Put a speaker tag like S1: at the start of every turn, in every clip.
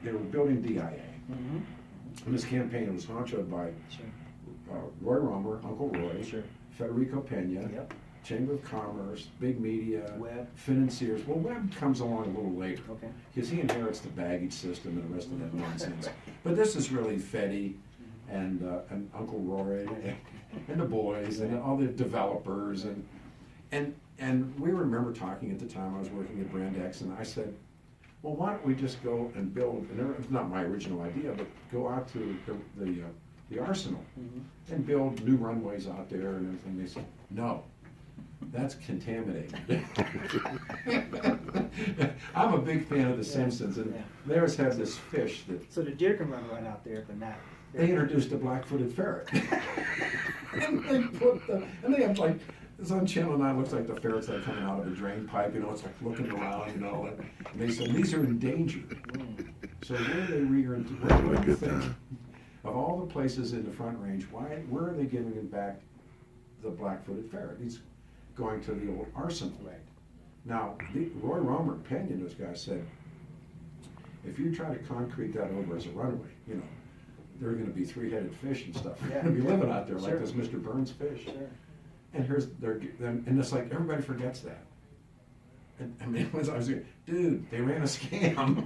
S1: they were building DIA. And this campaign was honchoed by Roy Romer, Uncle Roy, Federico Pena, Chamber of Commerce, Big Media,
S2: Webb.
S1: financiers. Well, Webb comes along a little later
S2: Okay.
S1: because he inherits the baggage system and the rest of that nonsense. But this is really Fetty and Uncle Roy and the boys and all the developers and we remember talking at the time. I was working at Brand X, and I said, well, why don't we just go and build, and it was not my original idea, but go out to the arsenal and build new runways out there and everything. They said, no, that's contaminated. I'm a big fan of The Simpsons, and they always have this fish that...
S2: So the deer can run right out there, but not...
S1: They introduced a black-footed ferret. and they have like, it's on Channel 9, looks like the ferret's like coming out of a drain pipe, it's like looking around, and they said, these are endangered. So where are they reintroducing? What do you think? Of all the places in the Front Range, where are they giving it back the black-footed ferret? He's going to the old arsenal.
S2: Right.
S1: Now, Roy Romer, Pena, those guys said, if you try to concrete that over as a runway, there are going to be three-headed fish and stuff. They're going to be living out there like those Mr. Burns fish. And and it's like everybody forgets that. And I mean, I was like, dude, they ran a scam.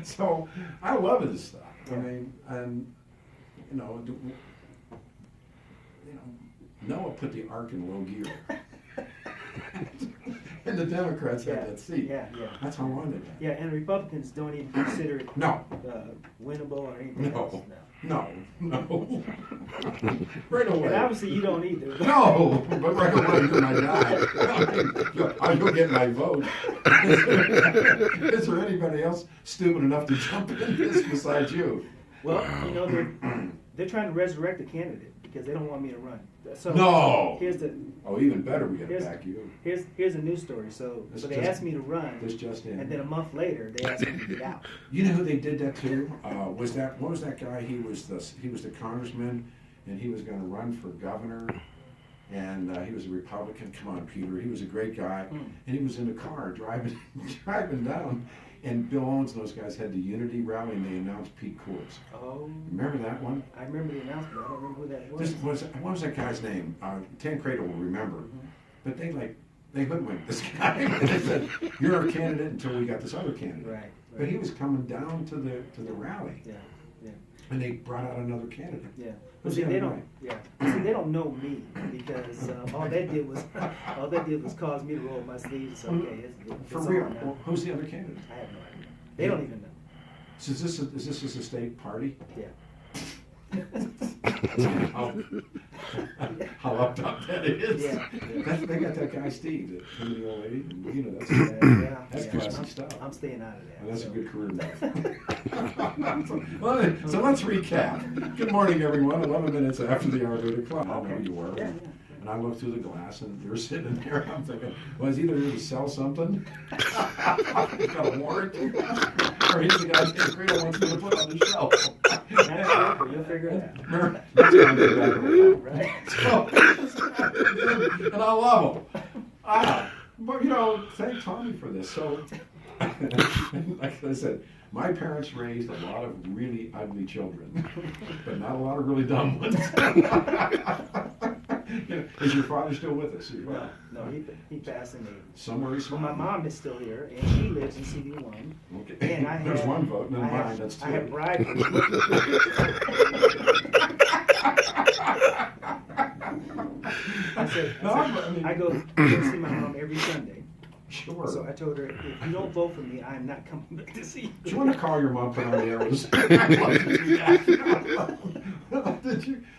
S1: So I love this stuff. I mean, and Noah put the Ark in low gear. And the Democrats had that seat. That's how long they've had.
S2: Yeah, and Republicans don't even consider it winnable or anything else.
S1: No. Right away.
S2: And obviously you don't either.
S1: No, but right away you're my guy. You'll get my vote. Is there anybody else stupid enough to jump in this besides you?
S2: Well, they're trying to resurrect the candidate because they don't want me to run. So
S1: no.
S2: Even
S1: better, we gotta back you.
S2: Here's a news story. So they asked me to run.
S1: This just in.
S2: And then a month later they asked me to get out.
S1: You know who they did that to? What was that guy? He was the congressman, and he was going to run for governor, and he was a Republican. Come on, Peter. He was a great guy, and he was in a car driving down. And Bill Owens and those guys had the Unity rally, and they announced Pete Coors.
S2: Oh.
S1: Remember that one?
S2: I remember the announcement. I don't remember who that was.
S1: What was that guy's name? Tan Cradle will remember. But they hoodwinked this guy. They said, you're our candidate until we got this other candidate.
S2: Right.
S1: But he was coming down to the rally.
S2: Yeah.
S1: And they brought out another candidate.
S2: Yeah. But see, they don't know me because all that did was cause me to roll my sleeves. Okay,
S1: For real. Well, who's the other candidate?
S2: I have no idea. They don't even know.
S1: So is this a state party?
S2: Yeah.
S1: How up top that is.
S2: Yeah.
S1: They got that guy Steve, the old lady. That's classy stuff.
S2: I'm staying out of that.
S1: Well, that's a good career move. So let's recap. Good morning, everyone. 11 minutes after the hour of 8 o'clock. I know you were.
S2: Yeah.
S1: And I looked through the glass, and you're sitting there. I'm thinking, well, he's either here to sell something, he's got a warrant, or he's the guy that Credo wants me to put on the shelf.
S2: You'll figure it out.
S1: That's going to be better.
S2: Right.
S1: So, and I love him. But thank Tommy for this. So, like I said, my parents raised a lot of really ugly children, but not a lot of really dumb ones. Is your father still with us?
S2: No, he passed in April.
S1: Somewhere he's
S2: Well, my mom is still here, and she lives in CD1.
S1: Okay.
S2: And
S1: There's one vote, and then mine, that's two.
S2: I have bribed her. I said, I go see my mom every Sunday.
S1: Sure.
S2: So I told her, if you don't vote for me, I'm not coming back to see you.
S1: Do you want to call your mom, put on the arrows?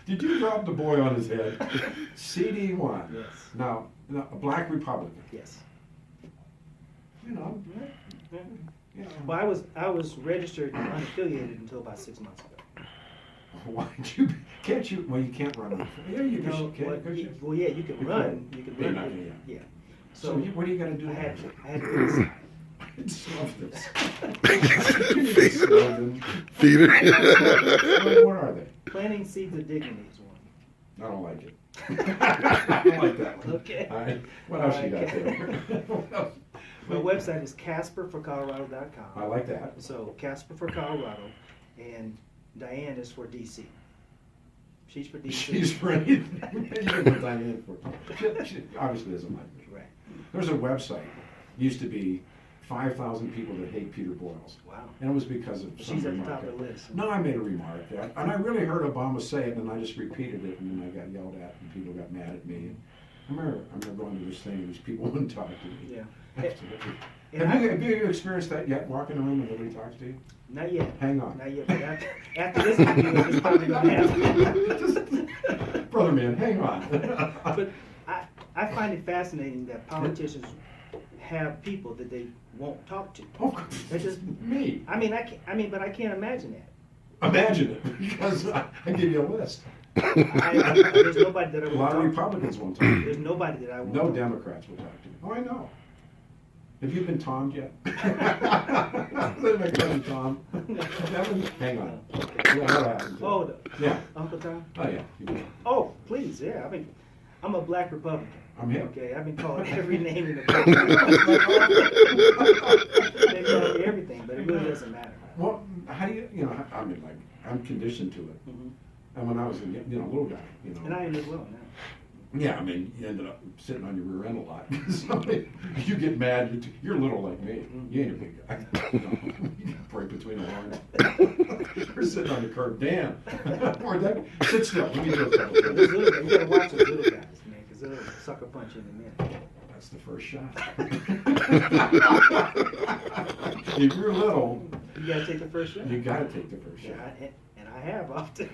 S1: Did you drop the boy on his head? CD1.
S2: Yes.
S1: Now, a black Republican.
S2: Yes.
S1: Well,
S2: I was registered unaffiliated until about 6 months ago.
S1: Why can't you? Well, you can't run. Yeah, you can.
S2: Well, yeah, you can run. You can run. Yeah.
S1: So what are you going to do?
S2: I had to decide.
S1: Feeder. What are they?
S2: Planting Seeds of Dignity is one.
S1: I don't like it. I don't like that one.
S2: Okay.
S1: All right. What else you got there?
S2: My website is casperforcolorado.com.
S1: I like that.
S2: So Casper for Colorado, and Diane is for DC. She's for DC.
S1: She's for anything. You're what Diane for. She obviously doesn't like me.
S2: Right.
S1: There's a website, used to be 5,000 people that hate Peter Boyles.
S2: Wow.
S1: And it was because of some
S2: She's at the
S1: remark.
S2: top of the list.
S1: No, I made a remark, and I really heard Obama say it, and I just repeated it, and then I got yelled at, and people got mad at me. And I remember going to this thing, and these people wouldn't talk to me.
S2: Yeah.
S1: Absolutely.
S2: And
S1: Have you experienced that yet, walking around and nobody talks to you?
S2: Not yet.
S1: Hang on.
S2: Not yet. But after this interview, it's probably going to happen.
S1: Brother man, hang on.
S2: But I find it fascinating that politicians have people that they won't talk to.
S1: Oh,
S2: That's just
S1: me.
S2: but I can't imagine that.
S1: Imagine it, because I give you a list.
S2: There's nobody that I
S1: A
S2: won't
S1: lot of
S2: talk to.
S1: Republicans won't talk to you.
S2: There's nobody that I won't
S1: No
S2: talk to.
S1: Democrats will talk to you. Oh, I know. Have you been Tom'd yet? My cousin Tom. Hang on. Yeah, what happened?
S2: Oh,
S1: Yeah.
S2: Uncle Tom?
S1: Oh, yeah.
S2: Oh, please, yeah. I'm a black Republican.
S1: I'm him.
S2: Okay, I've been called every name in the book. They call me everything, but it really doesn't matter.
S1: Well, how do I'm conditioned to it.
S2: Mhm.
S1: And when I was a little guy,
S2: And I am as well now.
S1: Yeah, you ended up sitting on your rear end a lot. You get mad, you're little like me. You ain't a big guy. You break between the horns. You're sitting on the curb, Dan. Sit still, let me do a couple
S2: Those
S1: things.
S2: little guys, you gotta watch those little guys, man, because they'll sucker punch you in the minute.
S1: That's the first shot. If you're little,
S2: You gotta take the first shot.
S1: you gotta take the first
S2: Yeah,
S1: shot.
S2: and I have often.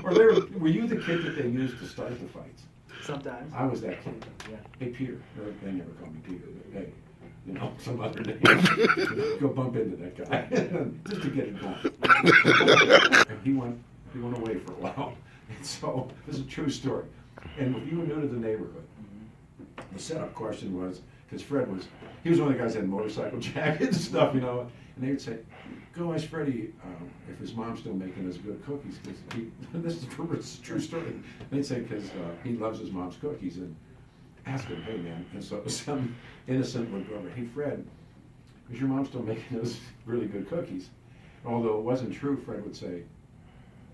S1: Were you the kid that they used to start the fights?
S2: Sometimes.
S1: I was that kid.
S2: Yeah.
S1: Hey, Peter, or they never called me Peter, but hey, some other name. Go bump into that guy, just to get it going. And he went away for a while. And so, this is a true story. And if you were new to the neighborhood, the setup question was, because Fred was one of the guys that had motorcycle jackets and stuff, and they would say, go ask Freddie if his mom's still making us good cookies, because this is a true story. And they'd say, because he loves his mom's cookies, and ask him, hey man, and so some innocent would go over, hey Fred, is your mom still making those really good cookies? Although it wasn't true, Fred would say,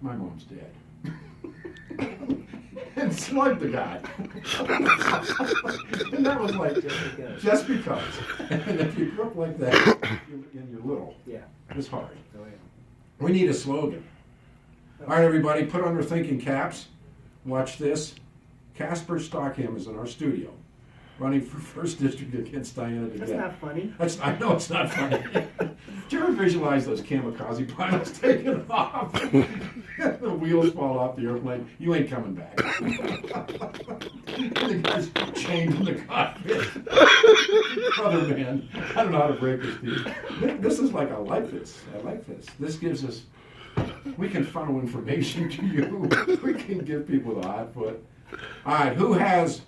S1: my mom's dead. And slugged the guy. And that was like, just because. And if you grew up like that, and you're little,
S2: Yeah.
S1: it's hard.
S2: Oh, yeah.
S1: We need a slogan. All right, everybody, put on your thinking caps. Watch this. Casper Stockham is in our studio, running for first district against Diana DeGette.
S2: That's not funny.
S1: I know it's not funny. Do you ever visualize those kamikaze pilots taking off? The wheels fall off the airplane. You ain't coming back. The guy's chained in the cockpit. Brother man, I don't know how to break this deal. This is like, I like this. This gives us, we can funnel information to you. We can give people the hot foot. All right, who has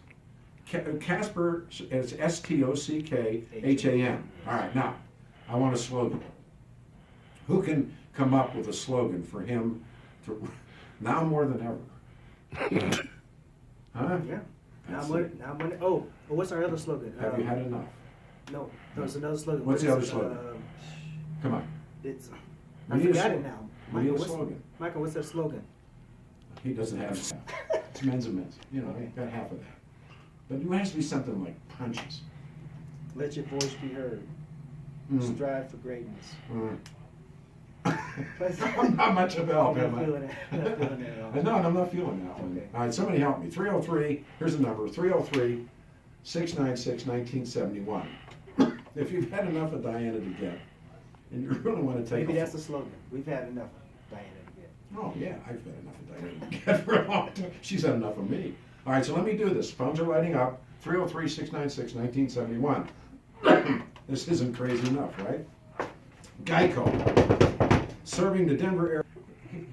S1: Casper? It's Stockham. All right, now I want a slogan. Who can come up with a slogan for him to now more than ever? Huh?
S2: Yeah.
S1: That's
S2: Now
S1: it.
S2: I'm gonna. Oh, what's our other slogan?
S1: Have you had enough?
S2: No, there's another slogan.
S1: What's
S2: What
S1: the
S2: is
S1: other
S2: it?
S1: slogan? Come on.
S2: It's.
S1: We
S2: I
S1: need a
S2: forgot it
S1: slogan.
S2: now.
S1: We need a
S2: what's-
S1: slogan.
S2: Michael, what's that slogan?
S1: He doesn't have half. It's men's and men's. He got half of that. But it has to be something like punches.
S2: Let your voice be heard.
S1: Mm.
S2: Strive for greatness.
S1: Mm. I'm not much of a help,
S2: I'm
S1: am
S2: not
S1: I?
S2: feeling it. I'm not feeling it at all.
S1: No, I'm not feeling that one.
S2: Okay.
S1: All right, somebody help me. 303, here's the number, 303-696-1971. If you've had enough of Diana DeGette, and you really want to take
S2: Maybe that's the slogan. We've had enough of Diana DeGette.
S1: Oh, yeah, I've had enough of Diana DeGette for a long time. She's had enough of me. All right, so let me do this. Phones are lighting up. 303-696-1971. This isn't crazy enough, right? Geico, serving the Denver area.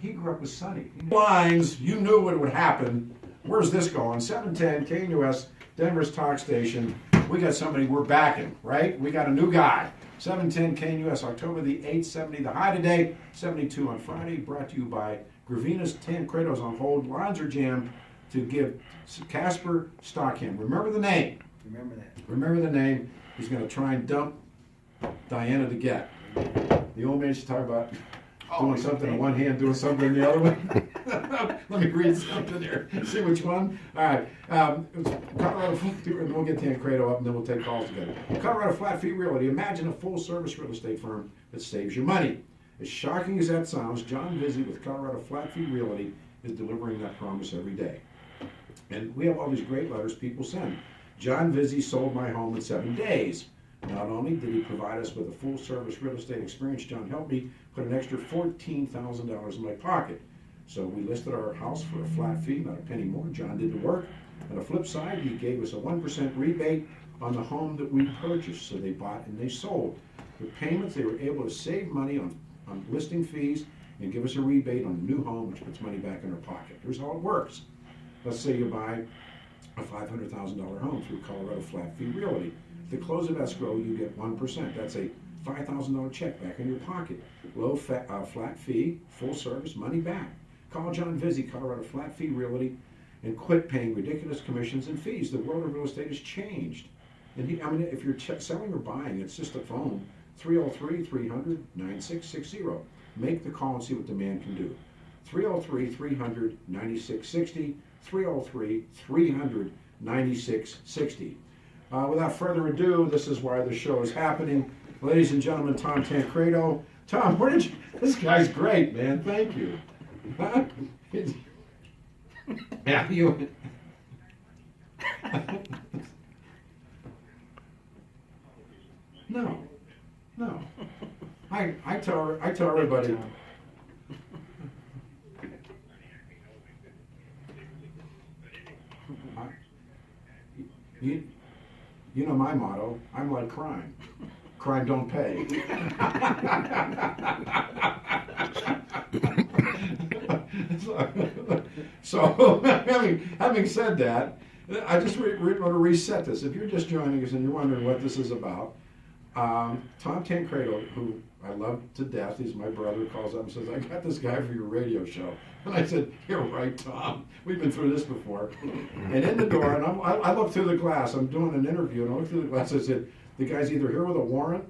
S1: He grew up with Sonny. Lines, you knew what would happen. Where's this going? 710 KNUS, Denver's talk station. We got somebody we're backing, right? We got a new guy. 710 KNUS, October the 8th, 70. The high today, 72 on Friday. Brought to you by Gravina's 10 Kratos on hold. Lines are jammed. to give Casper Stockham, remember the name,
S2: Remember that.
S1: remember the name, he's gonna try and dump Diana to get. The old man should talk about doing something in one hand, doing something in the other one. Let me read something here, see which one. All right, Colorado, we'll get Tancredo up and then we'll take calls together. Colorado Flat Fee Realty, imagine a full service real estate firm that saves you money. As shocking as that sounds, John Vizzi with Colorado Flat Fee Realty is delivering that promise every day. And we have all these great letters people send. John Vizzi sold my home in 7 days. Not only did he provide us with a full service real estate experience, John helped me put an extra $14,000 in my pocket. So we listed our house for a flat fee, not a penny more. John did the work. On the flip side, he gave us a 1% rebate on the home that we purchased. So they bought and they sold. With payments, they were able to save money on listing fees and give us a rebate on the new home, which puts money back in our pocket. Here's how it works. Let's say you buy a $500,000 home through Colorado Flat Fee Realty. At the close of escrow, you get 1%. That's a $5,000 check back in your pocket. Low flat fee, full service, money back. Call John Vizzi, Colorado Flat Fee Realty, and quit paying ridiculous commissions and fees. The world of real estate has changed. And if you're selling or buying, it's just a phone, 303-300-9660. Make the call and see what the man can do. 303-300-9660, 303-300-9660. Without further ado, this is why the show is happening. Ladies and gentlemen, Tom Tancredo. Tom, where did you, this guy's great, man, thank you. Huh? Yeah, you. No. I tell everybody. You know my motto. I'm like crime. Crime don't pay. So having said that, I just want to reset this. If you're just joining us and you're wondering what this is about, Tom Tancredo, who I love to death, he's my brother, calls up and says, I got this guy for your radio show. And I said, you're right, Tom. We've been through this before. And in the door, and I look through the glass. I'm doing an interview, and I look through the glass. I said, the guy's either here with a warrant,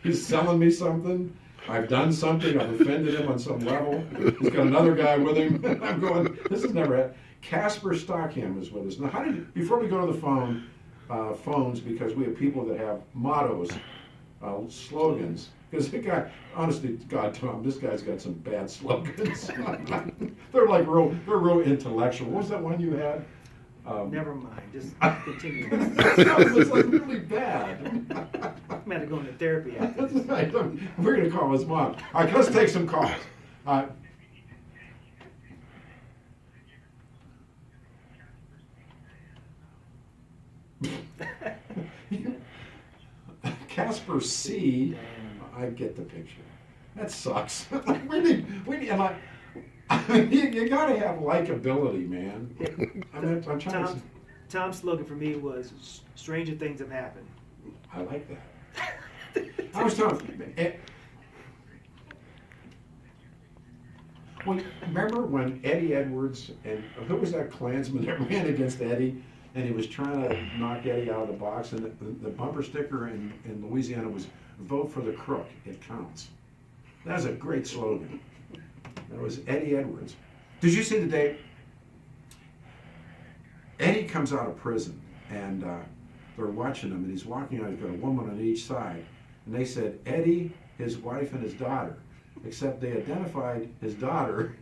S1: he's selling me something. I've done something. I've offended him on some level. He's got another guy with him. I'm going, this has never happened. Casper Stockham is with us. Now, before we go to the phones, because we have people that have mottos, slogans. Because the guy, honestly, God, Tom, this guy's got some bad slogans. They're real intellectual. What was that one you had?
S2: Never mind, just continue.
S1: It was like really bad.
S2: I'm going to go into therapy after this.
S1: We're going to call his mom. All right, let's take some calls. Casper C. I get the picture. That sucks. we need, you gotta have likability, man. I'm trying to.
S2: Tom's slogan for me was "Stranger things have happened."
S1: I like that. I was talking. Well, remember when Eddie Edwards and who was that Klansman that ran against Eddie, and he was trying to knock Eddie out of the box, and the bumper sticker in Louisiana was "Vote for the crook, it counts." That was a great slogan. That was Eddie Edwards. Did you see the day? Eddie comes out of prison, and they're watching him, and he's walking out. He's got a woman on each side, and they said Eddie, his wife, and his daughter, except they identified his daughter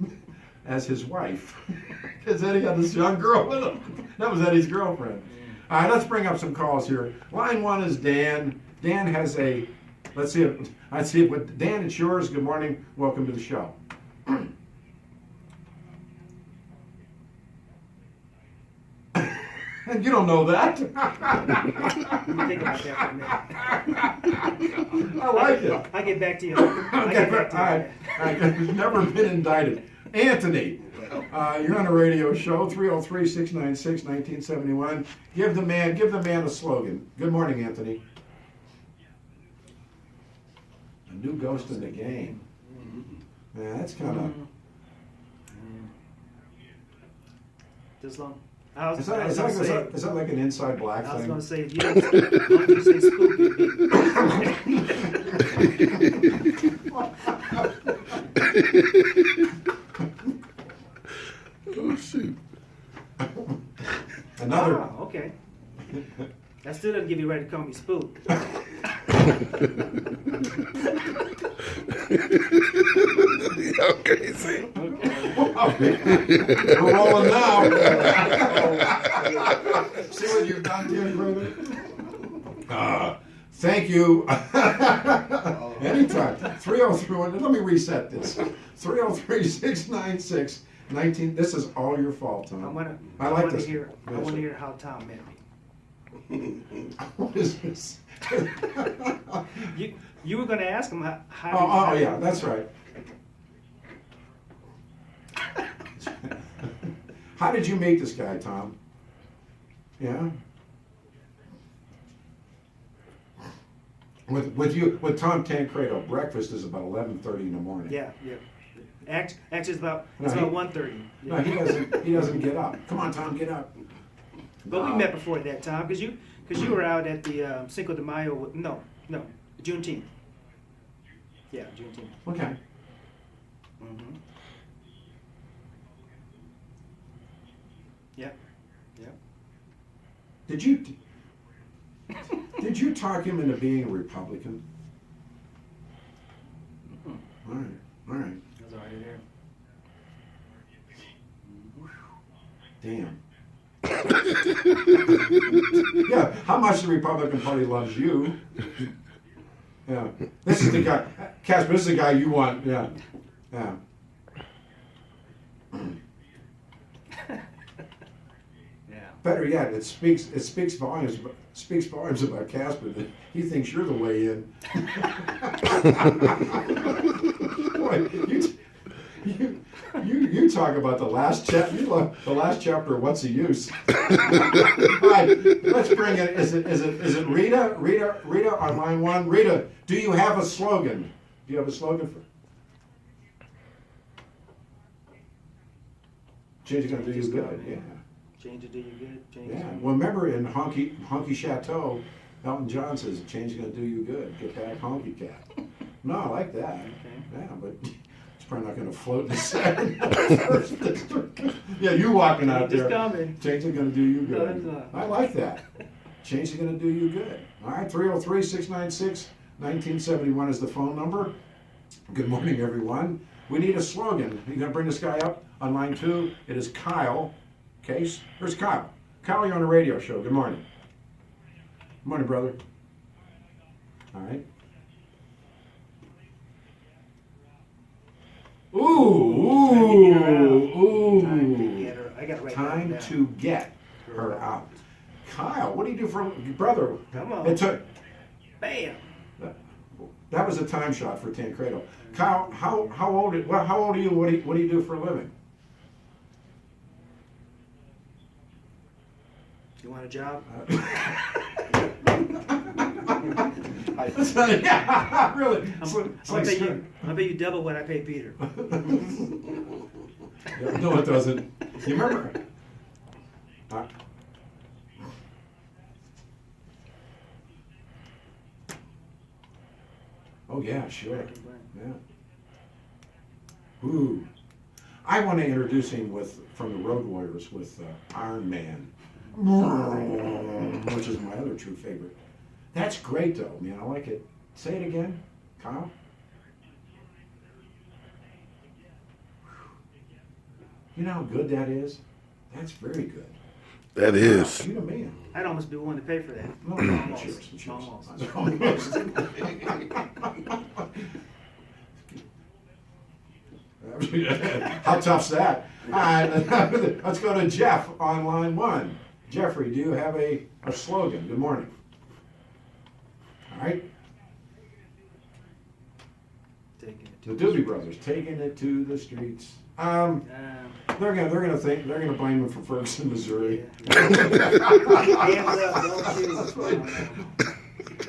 S1: as his wife, because Eddie had this young girl with him. That was Eddie's girlfriend. All right, let's bring up some calls here. Line one is Dan. Dan has a. Let's see it. I see it. With Dan, it's yours. Good morning. Welcome to the show. And you don't know that.
S2: Let me think about that for a minute.
S1: I like it.
S2: I'll get back to you.
S1: All right. He's never been indicted. Anthony, you're on a radio show, 303-696-1971. Give the man a slogan. Good morning, Anthony. A new ghost in the game. Yeah, that's kind of.
S2: Just long.
S1: Is that like an inside black
S2: I was
S1: thing?
S2: gonna say, if you don't say spooky,
S3: Oh, shoot.
S1: Another.
S2: oh, okay. That still doesn't give you right to call me spook.
S3: Y'all crazy.
S1: We're rolling now. See what you've done, dear brother? Thank you. Anytime. 303, let me reset this. 303-696-19. This is all your fault, Tom.
S2: I
S1: like
S2: want to
S1: this.
S2: hear how Tom met me.
S1: What is this?
S2: You were gonna ask him how.
S1: Oh, yeah, that's right. How did you meet this guy, Tom? Yeah? With Tom Tancredo, breakfast is about 11:30 in the morning.
S2: Yeah. Actually, it's about 1:30.
S1: No, he doesn't get up. Come on, Tom, get up.
S2: But we met before that time because you were out at the Cinco de Mayo. No, Juneteenth. Yeah, Juneteenth.
S1: Okay.
S2: Mm-hmm. Yep.
S1: Did you talk him into being a Republican?
S2: Mm-hmm.
S1: All right.
S2: That's already there.
S1: Damn. Yeah, how much the Republican Party loves you. Yeah. This is the guy, Casper, this is the guy you want, yeah.
S2: Yeah.
S1: Better yet, it speaks volumes about Casper that he thinks you're the way in. Boy, you talk about the last chapter. The last chapter. What's the use? All right, let's bring it. Is it Rita? Rita on line one. Rita, do you have a slogan? Do you have a slogan for? Change is gonna do you good. Yeah.
S2: Change to do you good. Change.
S1: Yeah. Well, remember in Honky Chateau, Elton John says, "Change is gonna do you good. Get back, Honky Cat." No, I like that.
S2: Okay.
S1: Yeah, but it's probably not gonna float in the second. First district. Yeah, you walking out
S2: Just
S1: there.
S2: coming.
S1: Change is gonna do you
S2: No,
S1: good.
S2: it's not.
S1: I like that. Change is gonna do you good. All right, 303-696-1971 is the phone number. Good morning, everyone. We need a slogan. You gonna bring this guy up on line two? It is Kyle Case. There's Kyle. Kyle, you're on the radio show. Good morning. Good morning, brother. All right. Ooh.
S2: Time to get her. I gotta write that
S1: Time
S2: down.
S1: to get her out. Kyle, what do you do for brother?
S2: Come on.
S1: It took.
S2: Bam.
S1: That was a time shot for Tancredo. Kyle, how old are you? What do you do for a living?
S2: You want a job?
S1: Yeah, really.
S2: I'll pay you double what I pay Peter.
S1: No, it doesn't. You remember? Oh yeah, sure. Yeah. Ooh. I want to introduce him from the Road Warriors with Iron Man, which is my other true favorite. That's great though, man. I like it. Say it again, Kyle. You know how good that is? That's very good.
S3: That is.
S1: You the man.
S2: I'd almost be willing to pay for that.
S1: No, it's yours. It's yours.
S2: Almost.
S1: How tough's that? All right, let's go to Jeff on line one. Jeffrey, do you have a slogan? Good morning. All right.
S2: Taking it
S1: The
S2: to
S1: Doobie Brothers taking it to the streets. They're gonna blame him for Ferguson, Missouri.
S2: Hands up, don't shoot.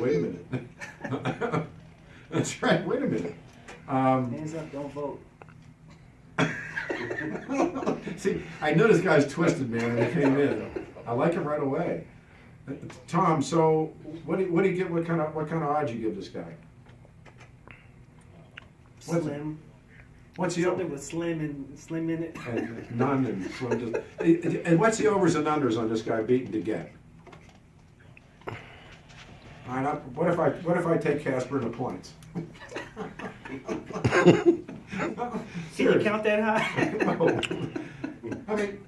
S1: Wait a minute. That's right. Wait a minute.
S2: Hands up, don't vote.
S1: See, I knew this guy's twisted, man, when he came in. I like him right away. Tom, so what do you give? What kind of odds you give this guy?
S2: Slim.
S1: What's the
S2: Something with slim in it.
S1: and none and slim? And what's the overs and unders on this guy beating to get? All right, what if I take Casper in the points?
S2: Can you count that high?
S1: No. I mean,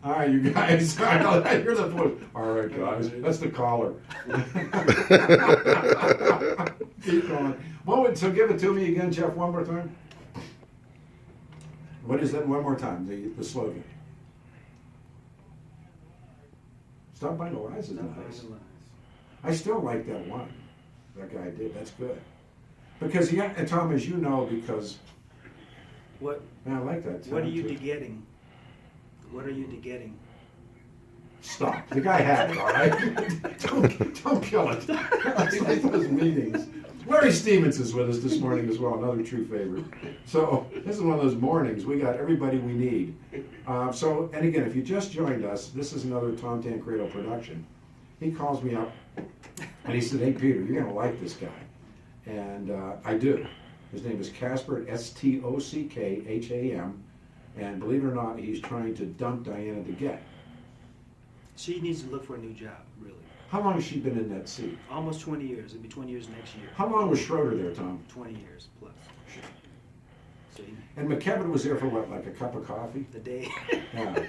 S1: all right, you guys. I know that you're the voice. All right, guys. That's the caller. Keep going. So give it to me again, Jeff, one more time. What is that? One more time. The slogan. Stop buying the lies is nice. I still like that one. That guy did. That's good. Because and Tom, as you know, because
S2: What?
S1: man, I like that.
S2: What are
S1: Tom,
S2: you
S1: too.
S2: getting? What are you getting?
S1: Stop. The guy had it, all right? don't kill it. It's like those meetings. Larry Stevens is with us this morning as well, another true favorite. So this is one of those mornings. We got everybody we need. And again, if you just joined us, this is another Tom Tancredo production. He calls me up and he said, "Hey, Peter, you're going to like this guy." And I do. His name is Casper, Stockham. And believe it or not, he's trying to dump Diana to get.
S2: She needs to look for a new job, really.
S1: How long has she been in that seat?
S2: Almost 20 years. It'll be 20 years next year.
S1: How long was Schroeder there, Tom?
S2: 20 years plus. See,
S1: And McKevitt was there for what, like a cup of coffee?
S2: the day.
S1: Yeah.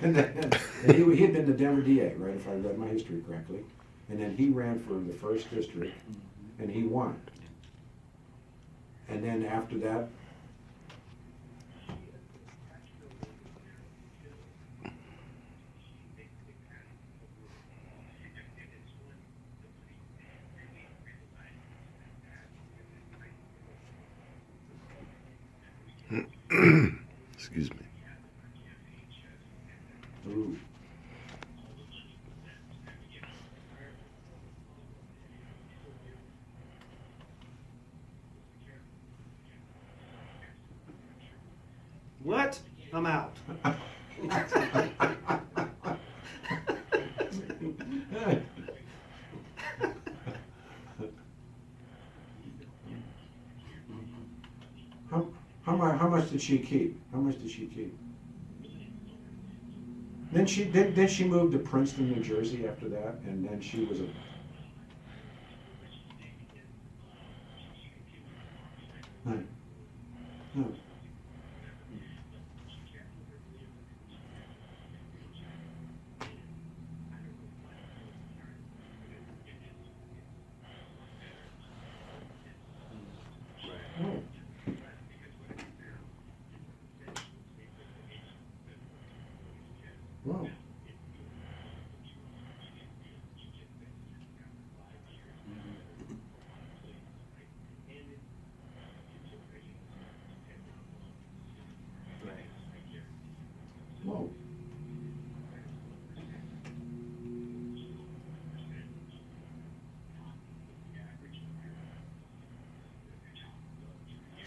S1: And he had been the Denver DA, right, if I read my history correctly. And then he ran for the first district, and he won. And then after that,
S3: Excuse me.
S1: ooh.
S2: What? I'm out.
S1: How much did she keep? How much did she keep? Then she moved to Princeton, New Jersey after that, and then she was a. Right. Yeah. Oh. Wow. Whoa.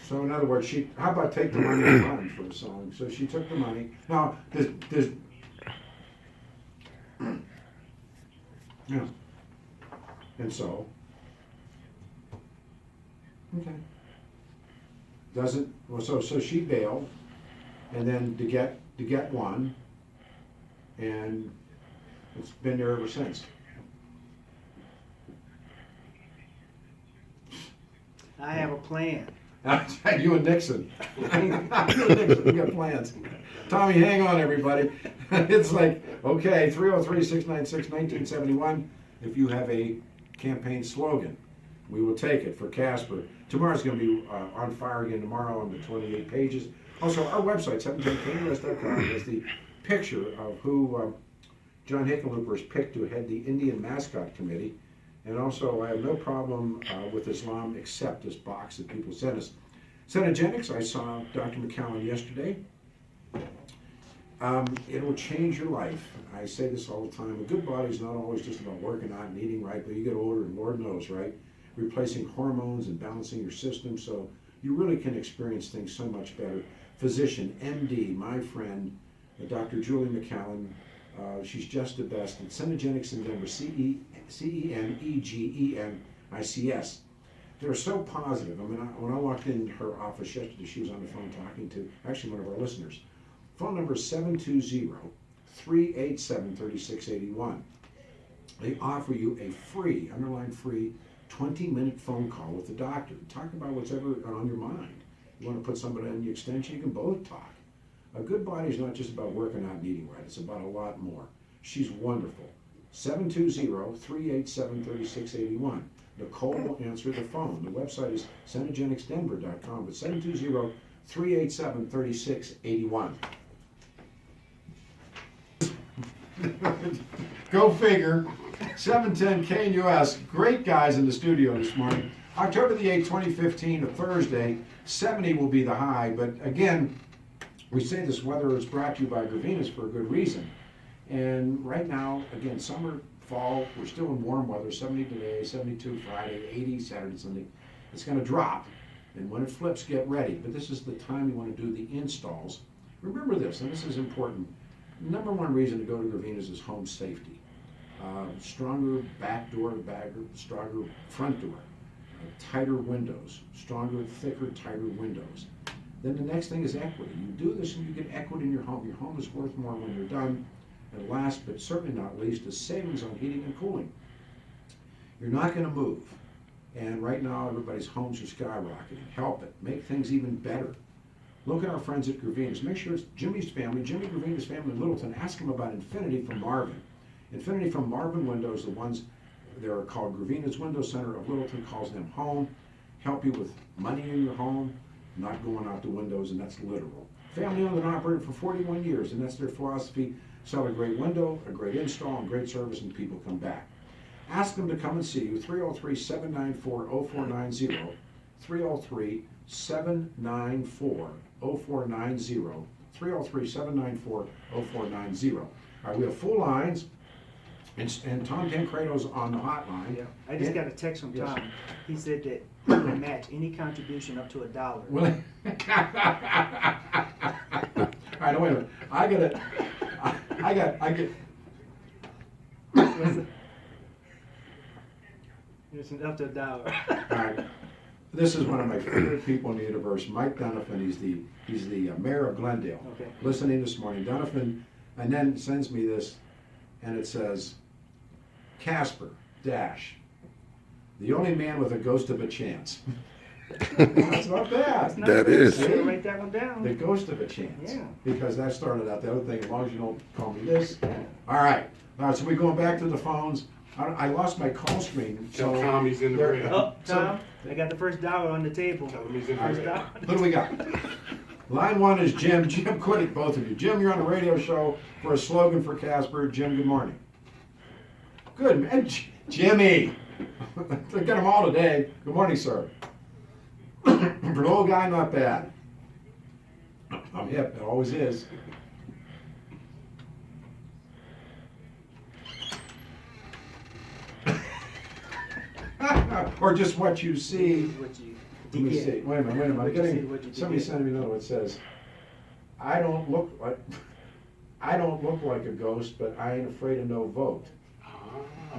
S1: So in other words, how about take the money and run for a song? So she took the money. Now, there's yeah. And so, okay. So she bailed, and then to get one, and it's been there ever since.
S2: I have a plan.
S1: You and Nixon. You and Nixon, we got plans. Tommy, hang on, everybody. It's like, okay, 303-696-1971. If you have a campaign slogan, we will take it for Casper. Tomorrow's going to be on fire again tomorrow on the 28 pages. Also, our website, 710knus.com, has the picture of who John Hickenlooper has picked to head the Indian Mascot Committee. And also, I have no problem with Islam except this box that people send us. Cetogenics, I saw Dr. McCallum yesterday. It will change your life. I say this all the time. A good body is not always just about working out and eating right, but you get older and Lord knows, right? Replacing hormones and balancing your system so you really can experience things so much better. physician, MD, my friend, Dr. Julie McCallan. She's just the best at Cenegenics in Denver, CENEGENICS. They're so positive. I mean, when I walked in her office yesterday, she was on the phone talking to actually one of our listeners. Phone number is 720-387-3681. They offer you a free, underline free, 20-minute phone call with the doctor. Talk about what's ever on your mind. You want to put somebody on the extension, you can both talk. A good body is not just about working out and eating right, it's about a lot more. She's wonderful. 720-387-3681. Nicole will answer the phone. The website is cenegenicsdenver.com, but 720-387-3681. Go figure. 710 KNUS. Great guys in the studio this morning. October the 8th, 2015, a Thursday. 70 will be the high, but again, we say this weather is brought to you by Gravinas for a good reason. And right now, again, summer, fall, we're still in warm weather, 70 today, 72 Friday, 80 Saturday, Sunday. It's going to drop, and when it flips, get ready. But this is the time you want to do the installs. Remember this, and this is important. Number one reason to go to Gravinas is home safety. Stronger back door, stronger front door, tighter windows, stronger, thicker, tighter windows. Then the next thing is equity. You do this and you get equity in your home. Your home is worth more when you're done. And last but certainly not least is savings on heating and cooling. You're not going to move. And right now everybody's homes are skyrocketing. Help it. Make things even better. Look at our friends at Gravinas. Make sure it's Jimmy's family, Jimmy Gravinas' family in Littleton. Ask them about Infinity from Marvin. Infinity from Marvin Windows, the ones that are called Gravinas Window Center of Littleton calls them home. Help you with money in your home, not going out the windows, and that's literal. Family owned and operated for 41 years, and that's their philosophy. Sell a great window, a great install, and great service, and people come back. Ask them to come and see you, 303-794-0490, 303-794-0490, 303-794-0490. All right, we have full lines, and Tom Tancredo's on the hotline.
S2: Yeah, I just got a text from
S1: Yes.
S2: Tom. He said that he will match any contribution up to $1.
S1: Will it? All right, wait a minute. I get.
S2: It's up to $1.
S1: All right. This is one of my favorite people in the universe, Mike Donovan. He's the mayor of Glendale.
S2: Okay.
S1: Listening this morning, Donovan, and then sends me this, and it says, Casper dash, the only man with a ghost of a chance. That's not bad.
S3: That is.
S2: I'm gonna write that one down.
S1: The ghost of a chance.
S2: Yeah.
S1: Because that started out the other thing. As long as you don't call me this. All right. So we're going back to the phones. I lost my call screen.
S4: Tell
S1: So
S4: Tom he's in the red.
S2: Oh, Tom, I got the first $1 on the table.
S4: Tell him he's in the
S2: First
S4: red.
S2: $1.
S1: who do we got? Line one is Jim. Jim, quit it, both of you. Jim, you're on a radio show for a slogan for Casper. Jim, good morning. Good, man. Jimmy. They got them all today. Good morning, sir. For an old guy, not bad. I'm hip. It always is. Or just what you see.
S2: What you
S1: Let me see. Wait a minute. I'm
S2: What you
S1: getting
S2: see, what you
S1: somebody
S2: get.
S1: sent me a note. It says, I don't look like a ghost, but I ain't afraid of no vote.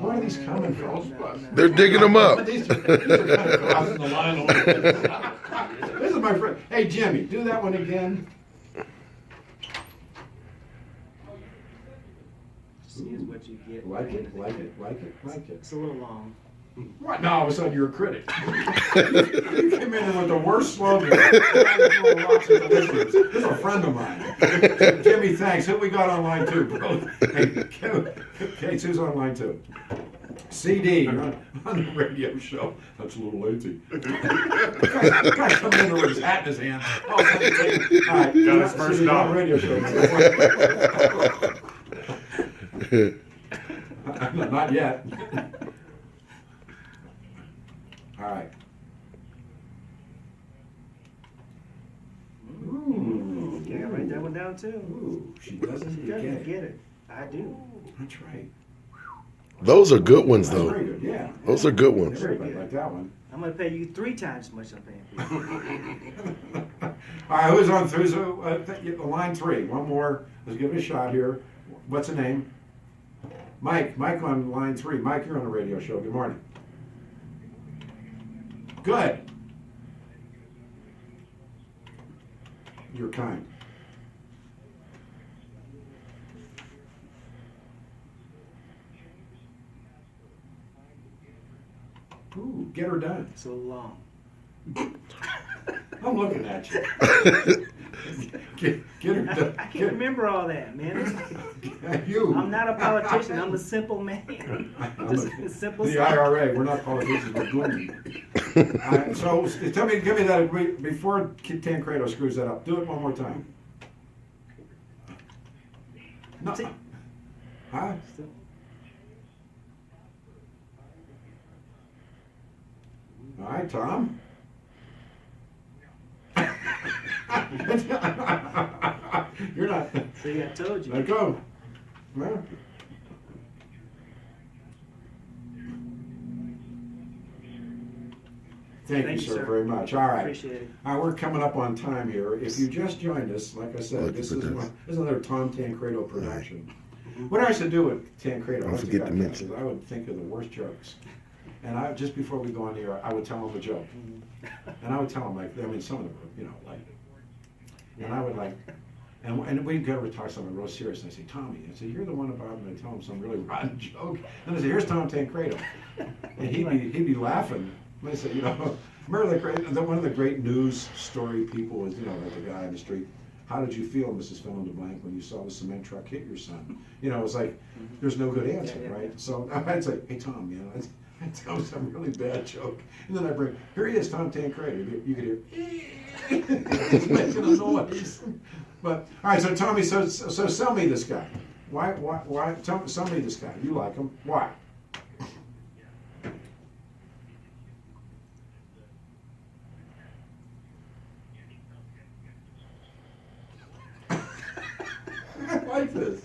S1: Where are these coming from?
S4: Ghostbusters.
S3: They're digging them up.
S1: These are kind of crossing the line a little bit. This is my friend. Hey, Jimmy, do that one again.
S2: see is what you get.
S1: Like it.
S2: It's a little long.
S1: What? Now all of a sudden you're a critic. You came in with the worst slogan. This is a friend of mine. Jimmy, thanks. Who we got on line two, bro? Hey, Kate, who's on line two? CD, you're on the radio show. That's a little lazy. Guy coming in with his hat in his hand. All right,
S4: Got his first
S1: CD, on
S4: dollar.
S1: the radio show. Not yet. All right. Ooh.
S2: Okay, I write that one down too.
S1: Ooh, she doesn't
S2: She doesn't
S1: get
S2: get it. I do.
S1: That's right.
S3: Those are good ones,
S1: That's
S3: though.
S1: very good, yeah.
S3: Those are good ones.
S1: Everybody like that one.
S2: I'm gonna pay you 3 times as much I'm paying for you.
S1: right, who's on through? Line 3. One more. Let's give it a shot here. What's the name? Mike. Mike on line 3. Mike, you're on the radio show. Good morning. Good. You're kind. Ooh, get her done.
S2: It's a little long.
S1: I'm looking at you. Get her done.
S2: I can't remember all that, man.
S1: You.
S2: I'm not a politician. I'm a simple man. Just a simple.
S1: The IRA. We're not politicians. We're gloomy. So give me that before Tancredo screws that up. Do it one more time. No.
S2: See?
S1: Huh? All right, Tom. You're not.
S2: See, I told you.
S1: Let go. Well. Thank you, sir, very much. All right.
S2: Appreciate it.
S1: All right, we're coming up on time here. If you just joined us, like I said, this is another Tom Tancredo production. What I used to do with Tancredo,
S3: Don't forget to mention.
S1: I would think of the worst jokes. And just before we go on the air, I would tell him a joke. And I would tell him, some of them were, and I would and we'd go to talk something real serious, and I say, Tommy, you're the one about, and I tell him some really rotten joke. And I say, here's Tom Tancredo. And he'd be laughing. And I say, remember one of the great news story people was, like the guy on the street. How did you feel, Mrs. Fill in the blank, when you saw the cement truck hit your son? It was like, there's no good answer, right? So I'd say, hey, Tom, I'd tell him some really bad joke. And then I bring, here he is, Tom Tancredo. You could hear, he's making a noise. But, all right, so Tommy, so sell me this guy. Why, sell me this guy. You like him. Why? I like this.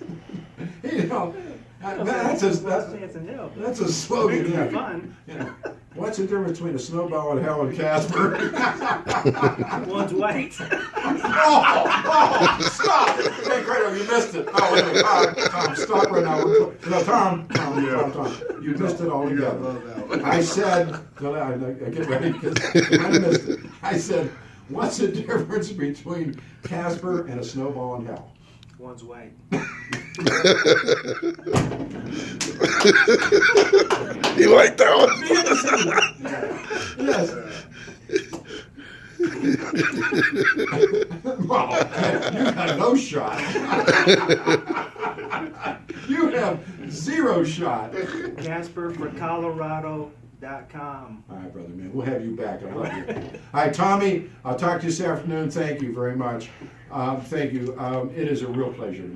S1: That's a slogan.
S2: Making
S1: Yeah.
S2: it fun.
S1: What's the difference between a snowball in hell and Casper?
S2: One's white.
S1: Stop! Hey, Credo, you missed it. Oh, wait a minute. All right, Tom, stop right now. No, Tom, you missed it altogether. I said, I get ready because I missed it. I said, what's the difference between Casper and a snowball in hell?
S2: One's white.
S3: You like that one?
S1: Yes. Well, you got no shot. You have zero shot.
S2: Casper for Colorado.com.
S1: All right, brother, man. We'll have you back. I love you. All right, Tommy, I'll talk to you this afternoon. Thank you very much. Thank you. It is a real pleasure to meet you.